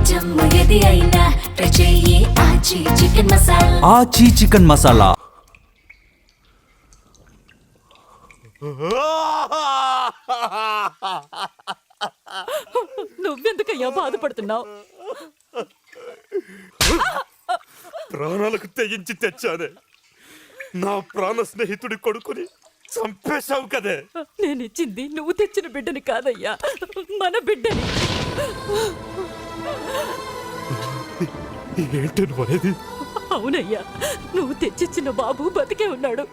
Item ఏది అయినా try చెయ్యి ఆచి చికెన్ మసాలా. ఆచి చికెన్ మసాలా. నువ్వెందుకయ్యా బాధపడుతున్నావు? ప్రాణాలకు తెగించి తెచ్చానే, నా ప్రాణ స్నేహితుడి కొడుకుని చంపేశావు కదే. నేనిచ్చింది నువ్వు తెచ్చిన బిడ్డని కాదయ్యా, మన బిడ్డని. ఏంటి నువ్వనేది? అవునయ్యా, నువ్వు తెచ్చిచ్చిన బాబు బతికే ఉన్నాడు.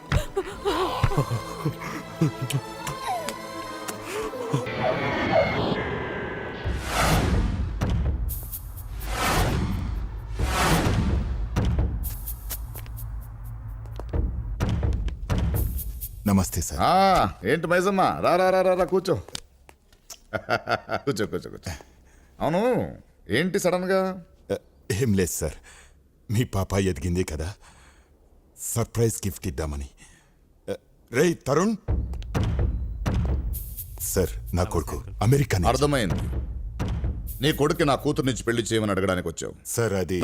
నమస్తే సార్. ఏంటి మైజమ్మ, రా రా రా రా కూర్చో. కూర్చో కూర్చో కూర్చో. అవును, ఏంటి సడన్గా? ఏం లేదు సార్, మీ పాప ఎదిగింది కదా, సర్ప్రైజ్ గిఫ్ట్ ఇద్దామని. రేయ్ తరుణ్ సార్, నా కొడుకు అమెరికా నుంచి. అర్థమైంది, నీ కొడుకు నా కూతురు నుంచి పెళ్లి చేయమని అడగడానికి వచ్చావు. సార్ అది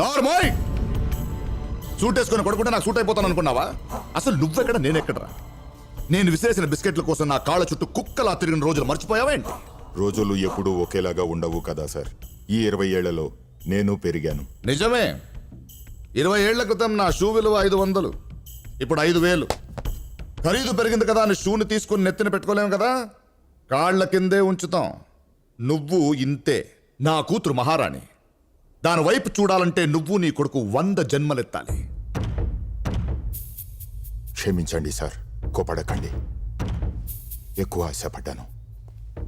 సూట్ వేసుకొని కొడుకుంటే నాకు సూట్ అయిపోతాను అనుకున్నావా? అసలు నువ్వెక్కడ, నేనెక్కడరా? నేను విసిరేసిన బిస్కెట్ల కోసం నా కాళ్ళ చుట్టూ కుక్కలా తిరిగిన రోజులు మర్చిపోయావేంటి? రోజులు ఎప్పుడూ ఒకేలాగా ఉండవు కదా సార్. ఈ 20 ఏళ్లలో నేను పెరిగాను. నిజమే, 20 ఏళ్ల క్రితం నా షూ విలువ 500, ఇప్పుడు 5000. ఖరీదు పెరిగింది కదా అని షూని తీసుకుని నెత్తిన పెట్టుకోలేము కదా, కాళ్ల కిందే ఉంచుతాం. నువ్వు ఇంతే. నా కూతురు మహారాణి, దాని వైపు చూడాలంటే నువ్వు నీ కొడుకు 100 జన్మలెత్తాలి. క్షమించండి సార్, కోపడకండి. ఎక్కువ ఆశపడ్డాను.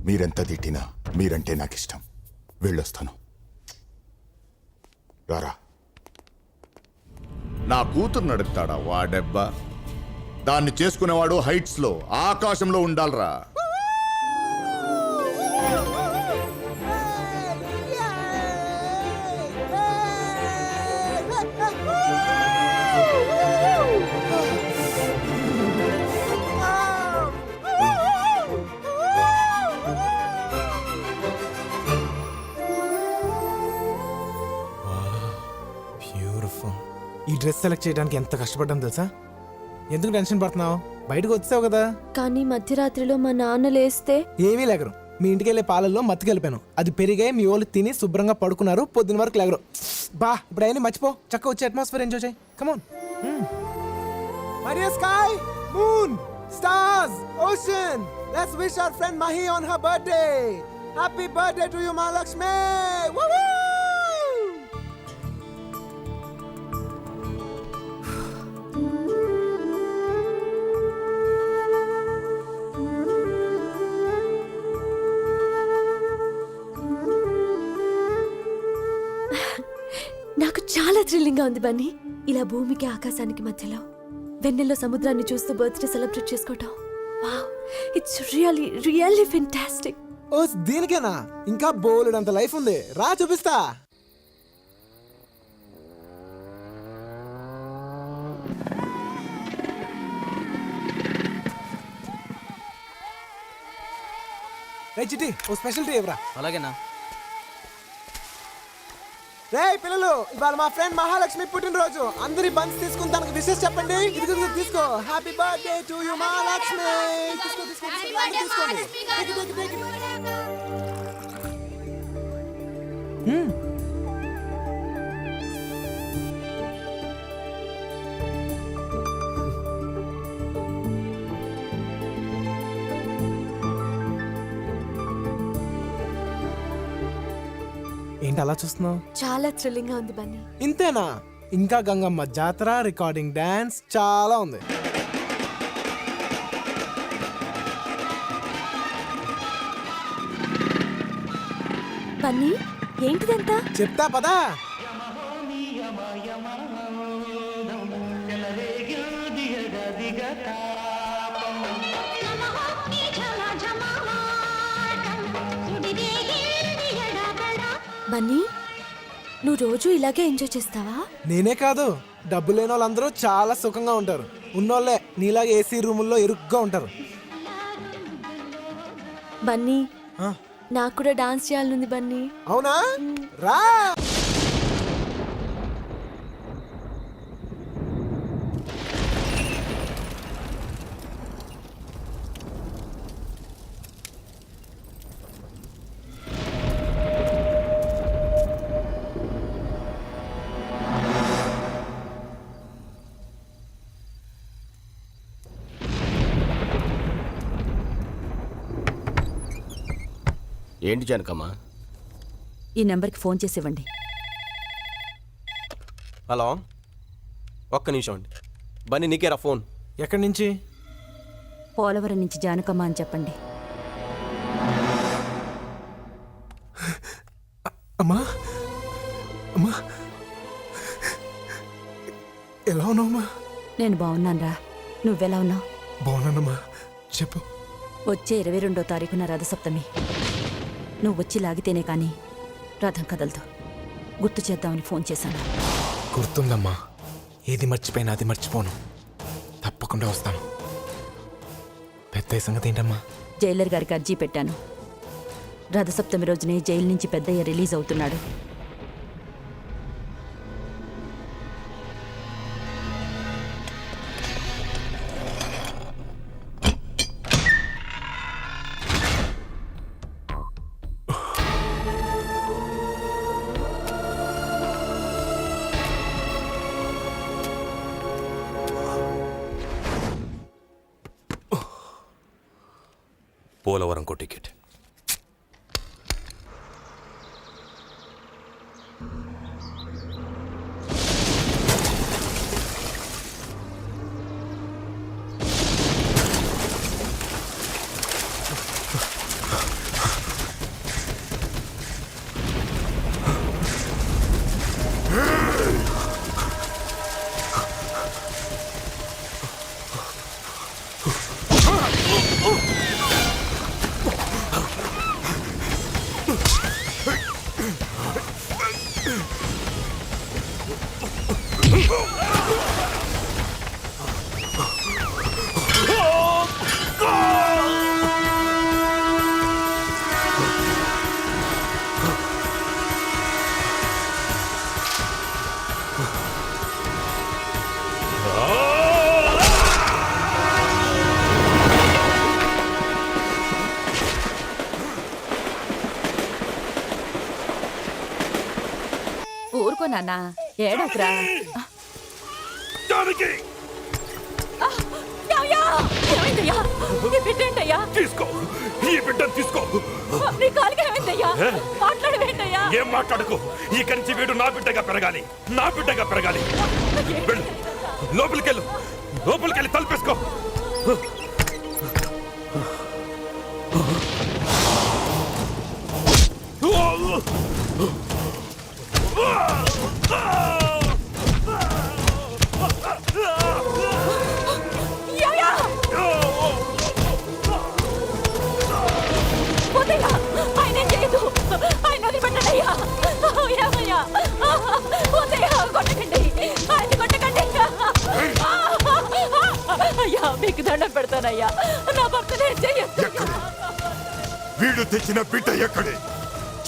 మీరెంత తిట్టినా మీరంటే నాకు ఇష్టం. వెళ్ళొస్తాను. రారా. నా కూతురు నడుపుతాడా వాడెబ్బా? దాన్ని చేసుకునేవాడు హైట్స్ లో, ఆకాశంలో ఉండాలరా. ఈ డ్రెస్ సెలెక్ట్ చేయడానికి ఎంత కష్టపడ్డాం తెలుసా? ఎందుకు టెన్షన్ పడుతున్నావు? బయటకు వచ్చావు కదా. కానీ మధ్యరాత్రిలో మా నాన్న లేస్తే ఏమీ లేగరు. మీ ఇంటికి వెళ్ళే పాలల్లో మత్తుకెళ్ళిపోయాను. అది పెరిగాయి, మీ వాళ్ళు తిని శుభ్రంగా పడుకున్నారు. పొద్దున వరకు లేగరు. బా, ఇప్పుడు అయినా మర్చిపో. చక్కగా వచ్చి అట్మాస్ఫియర్ ఎంజాయ్ చేయి. కమాన్. Maria sky, moon, stars, ocean. Let's wish our friend Mahi on her birthday. Happy birthday to you, Mahalakshmi. Woo-hoo! నాకు చాలా థ్రిల్లింగ్ గా ఉంది బన్నీ. ఇలా భూమికి ఆకాశానికి మధ్యలో వెన్నెల్లో సముద్రాన్ని చూస్తూ బర్త్డే సెలబ్రేట్ చేసుకోవటం. Wow, it's really really fantastic. ఓ, దీనికేనా? ఇంకా బోలెడంత లైఫ్ ఉంది. రా చూపిస్తా. రే చిట్టి, ఓ స్పెషల్ టీ ఇవ్వరా. అలాగేనా? రే పిల్లలు, ఇవాళ మా ఫ్రెండ్ మహాలక్ష్మి పుట్టినరోజు. అందరి బన్స్ తీసుకుని తనకు విషెస్ చెప్పండి. ఇది తీసుకో. Happy birthday to you Mahalakshmi. తీసుకోండి. ఏంటి అలా చూస్తున్నావు? చాలా థ్రిల్లింగ్ గా ఉంది బన్నీ. ఇంతేనా? ఇంకా గంగమ్మ జాతర, రికార్డింగ్ డాన్స్ చాలా ఉంది. బన్నీ, ఏంటిదంతా? చెప్తా పదా. బన్నీ, నువ్వు రోజు ఇలాగే ఎంజాయ్ చేస్తావా? నేనే కాదు, డబ్బు లేని వాళ్ళందరూ చాలా సుఖంగా ఉంటారు. ఉన్నోళ్ళే నీలాగా ఏసీ రూముల్లో ఇరుగ్గా ఉంటారు. బన్నీ, నాకు కూడా డాన్స్ చేయాలనుంది బన్నీ. అవునా? రా. ఏంటి జానకమ్మా? ఈ నెంబర్కి ఫోన్ చేసి ఇవ్వండి. హలో, ఒక్క నిమిషం అండి. బన్నీ నీకేరా ఫోన్. ఎక్కడి నుంచి? పోలవరం నుంచి జానకమ్మ అని చెప్పండి. అమ్మా అమ్మా, ఎలా ఉన్నావమ్మా? నేను బాగున్నానురా, నువ్వెలా ఉన్నావు? బాగున్నానమ్మా, చెప్పు. వచ్చే 22వ తారీఖున రథసప్తమి. నువ్వు వచ్చి లాగితేనే కానీ రథం కదలదు. గుర్తు చేద్దామని ఫోన్ చేశాను. గుర్తుందమ్మా, ఏది మర్చిపోయినా అది మర్చిపోను. తప్పకుండా వస్తాను. పెద్ద సంగతి ఏంటమ్మా? జైలర్ గారికి అర్జీ పెట్టాను. రథసప్తమి రోజునే జైలు నుంచి పెద్దయ్య రిలీజ్ అవుతున్నాడు. పోలవరంకో టికెట్. ఊరుకో నాన్న, ఏడకురా. జానకి, ఏమైందయ్యా? నీ బిడ్డ ఏంటయ్యా? తీసుకో, ఈ బిడ్డను తీసుకో. నీ కాలికి ఏమైందయ్యా? మాట్లాడవేంటయ్యా? ఏం మాట్లాడుకో. ఇక్కడి నుంచి వీడు నా బిడ్డగా పెరగాలి, నా బిడ్డగా పెరగాలి. వెళ్ళు, లోపలికెళ్ళు, లోపలికెళ్ళి తలుపేసుకో. వద్దయ్యా, ఆయనేం చేయదు. ఆయన వదిలిపెట్టండయ్యా. ఏమయ్యా? వద్దయ్యా, కొట్టకండి, ఆయన కొట్టకండి. అయ్యా, మీకు దండం పెడతానయ్యా, నా భర్తనే చెయ్యొద్దు. వీడు తెచ్చిన బిడ్డ ఎక్కడే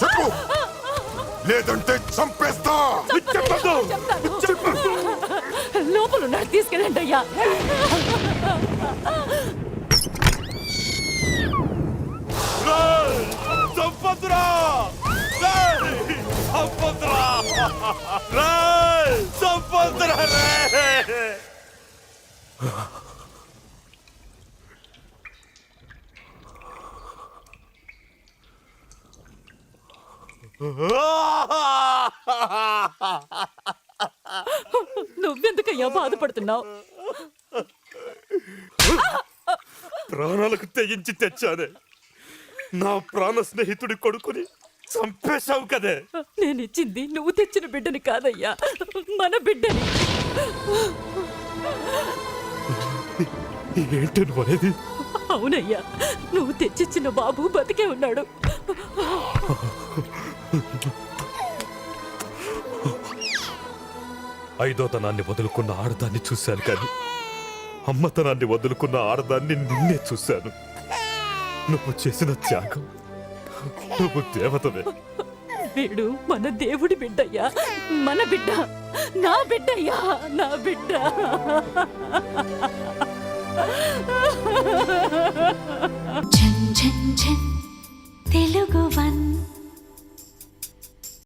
చెప్పు, లేదంటే చంపేస్తా. చెప్తాను. లోపల ఉన్నాడు, తీసుకెళ్ళండి అయ్యా. సంపద్రా, సంపద్రా, సంపద్రా. నువ్వెందుకయ్యా బాధపడుతున్నావు? ప్రాణాలకు తెగించి తెచ్చానే, నా ప్రాణ స్నేహితుడి కొడుకుని చంపేశావు కదే. నేనిచ్చింది నువ్వు తెచ్చిన బిడ్డని కాదయ్యా, మన బిడ్డని. ఏంటి నువ్వు అనేది? అవునయ్యా, నువ్వు తెచ్చిచ్చిన బాబు బతికే ఉన్నాడు. ఐదోతనాన్ని వదులుకున్న ఆడదాన్ని చూశాను, కానీ అమ్మతనాన్ని వదులుకున్న ఆడదాన్ని నిన్నే చూశాను. నువ్వు చేసిన త్యాగం, నువ్వు దేవతవే. వీడు మన దేవుడి బిడ్డయ్యా, మన బిడ్డ, నా బిడ్డయ్యా, నా బిడ్డ. ఝన్ ఝన్ ఝన్